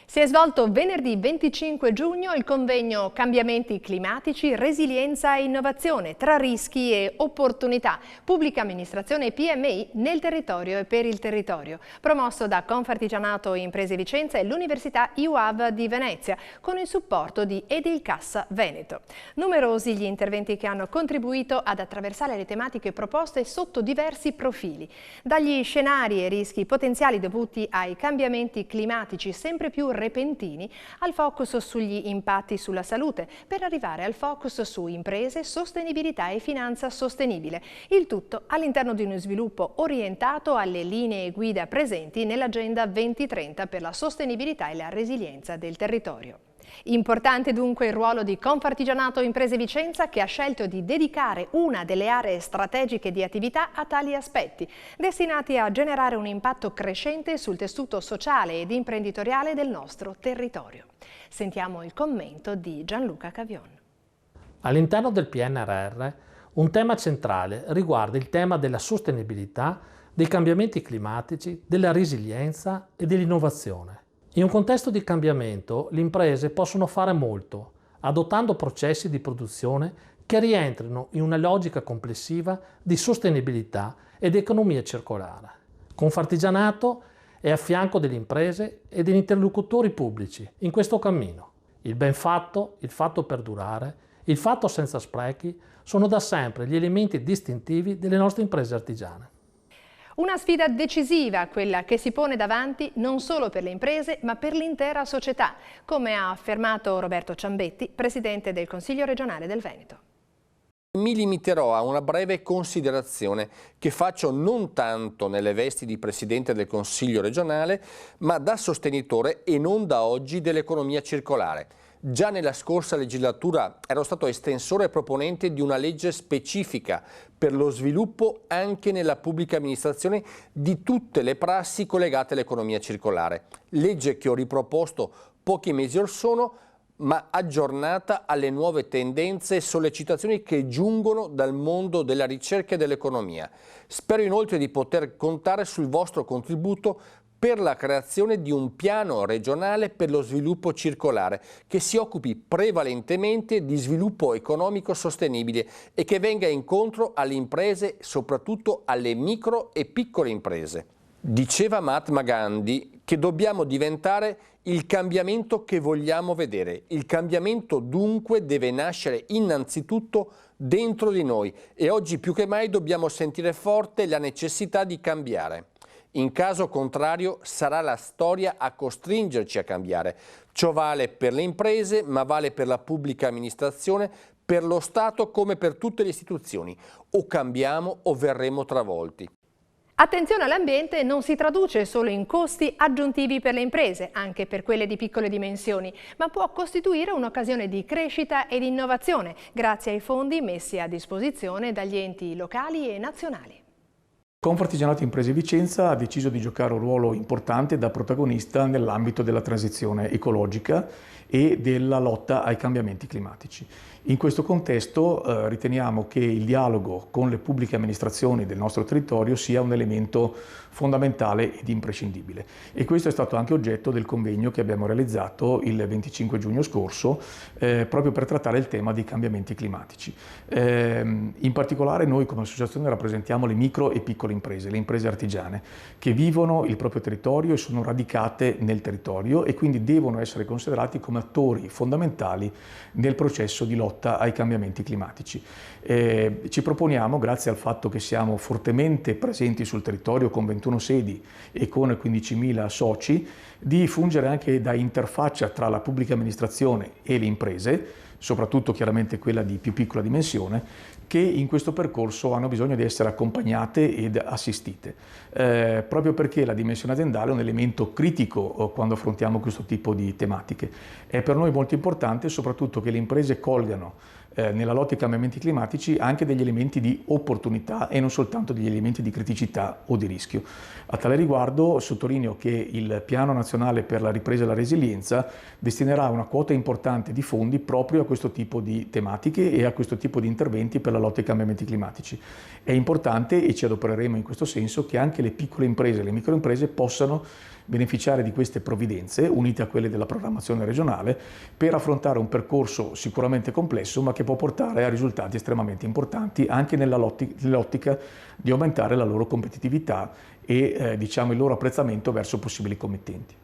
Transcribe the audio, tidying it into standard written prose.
Si è svolto venerdì 25 giugno il convegno Cambiamenti climatici, resilienza e innovazione tra rischi e opportunità, pubblica amministrazione e PMI nel territorio e per il territorio, promosso da Confartigianato Imprese Vicenza e l'Università IUAV di Venezia, con il supporto di Edilcassa Veneto. Numerosi gli interventi che hanno contribuito ad attraversare le tematiche proposte sotto diversi profili, dagli scenari e rischi potenziali dovuti ai cambiamenti climatici sempre più repentini al focus sugli impatti sulla salute, per arrivare al focus su imprese, sostenibilità e finanza sostenibile. Il tutto all'interno di uno sviluppo orientato alle linee guida presenti nell'Agenda 2030 per la sostenibilità e la resilienza del territorio. Importante dunque il ruolo di Confartigianato Imprese Vicenza, che ha scelto di dedicare una delle aree strategiche di attività a tali aspetti, destinati a generare un impatto crescente sul tessuto sociale ed imprenditoriale del nostro territorio. Sentiamo il commento di Gianluca Cavion. All'interno del PNRR un tema centrale riguarda il tema della sostenibilità, dei cambiamenti climatici, della resilienza e dell'innovazione. In un contesto di cambiamento, le imprese possono fare molto, adottando processi di produzione che rientrino in una logica complessiva di sostenibilità ed economia circolare. Confartigianato è a fianco delle imprese e degli interlocutori pubblici in questo cammino. Il ben fatto, il fatto per durare, il fatto senza sprechi sono da sempre gli elementi distintivi delle nostre imprese artigiane. Una sfida decisiva, quella che si pone davanti non solo per le imprese, ma per l'intera società, come ha affermato Roberto Ciambetti, presidente del Consiglio regionale del Veneto. Mi limiterò a una breve considerazione che faccio non tanto nelle vesti di Presidente del Consiglio regionale, ma da sostenitore e non da oggi dell'economia circolare. Già nella scorsa legislatura ero stato estensore e proponente di una legge specifica per lo sviluppo anche nella pubblica amministrazione di tutte le prassi collegate all'economia circolare. Legge che ho riproposto pochi mesi or sono, ma aggiornata alle nuove tendenze e sollecitazioni che giungono dal mondo della ricerca e dell'economia. Spero inoltre di poter contare sul vostro contributo per la creazione di un piano regionale per lo sviluppo circolare che si occupi prevalentemente di sviluppo economico sostenibile e che venga incontro alle imprese, soprattutto alle micro e piccole imprese. Diceva Mahatma Gandhi che dobbiamo diventare il cambiamento che vogliamo vedere. Il cambiamento dunque deve nascere innanzitutto dentro di noi e oggi più che mai dobbiamo sentire forte la necessità di cambiare. In caso contrario sarà la storia a costringerci a cambiare. Ciò vale per le imprese, ma vale per la pubblica amministrazione, per lo Stato come per tutte le istituzioni. O cambiamo o verremo travolti. Attenzione all'ambiente non si traduce solo in costi aggiuntivi per le imprese, anche per quelle di piccole dimensioni, ma può costituire un'occasione di crescita e di innovazione, grazie ai fondi messi a disposizione dagli enti locali e nazionali. Confartigianato Imprese Vicenza ha deciso di giocare un ruolo importante da protagonista nell'ambito della transizione ecologica e della lotta ai cambiamenti climatici. In questo contesto riteniamo che il dialogo con le pubbliche amministrazioni del nostro territorio sia un elemento fondamentale ed imprescindibile, e questo è stato anche oggetto del convegno che abbiamo realizzato il 25 giugno scorso proprio per trattare il tema dei cambiamenti climatici. In particolare noi come associazione rappresentiamo le micro e piccole imprese, le imprese artigiane che vivono il proprio territorio e sono radicate nel territorio e quindi devono essere considerati come attori fondamentali nel processo di lotta ai cambiamenti climatici. Ci proponiamo, grazie al fatto che siamo fortemente presenti sul territorio con 21 sedi e con 15.000 soci, di fungere anche da interfaccia tra la pubblica amministrazione e le imprese, soprattutto chiaramente quella di più piccola dimensione, che in questo percorso hanno bisogno di essere accompagnate ed assistite, proprio perché la dimensione aziendale è un elemento critico quando affrontiamo questo tipo di tematiche. È per noi molto importante soprattutto che le imprese colgano nella lotta ai cambiamenti climatici anche degli elementi di opportunità e non soltanto degli elementi di criticità o di rischio. A tale riguardo sottolineo che il Piano Nazionale per la Ripresa e la Resilienza destinerà una quota importante di fondi proprio a questo tipo di tematiche e a questo tipo di interventi per la lotta ai cambiamenti climatici. È importante, e ci adopereremo in questo senso, che anche le piccole imprese e le microimprese possano beneficiare di queste provvidenze, unite a quelle della programmazione regionale, per affrontare un percorso sicuramente complesso, ma che può portare a risultati estremamente importanti anche nell'ottica di aumentare la loro competitività e il loro apprezzamento verso possibili committenti.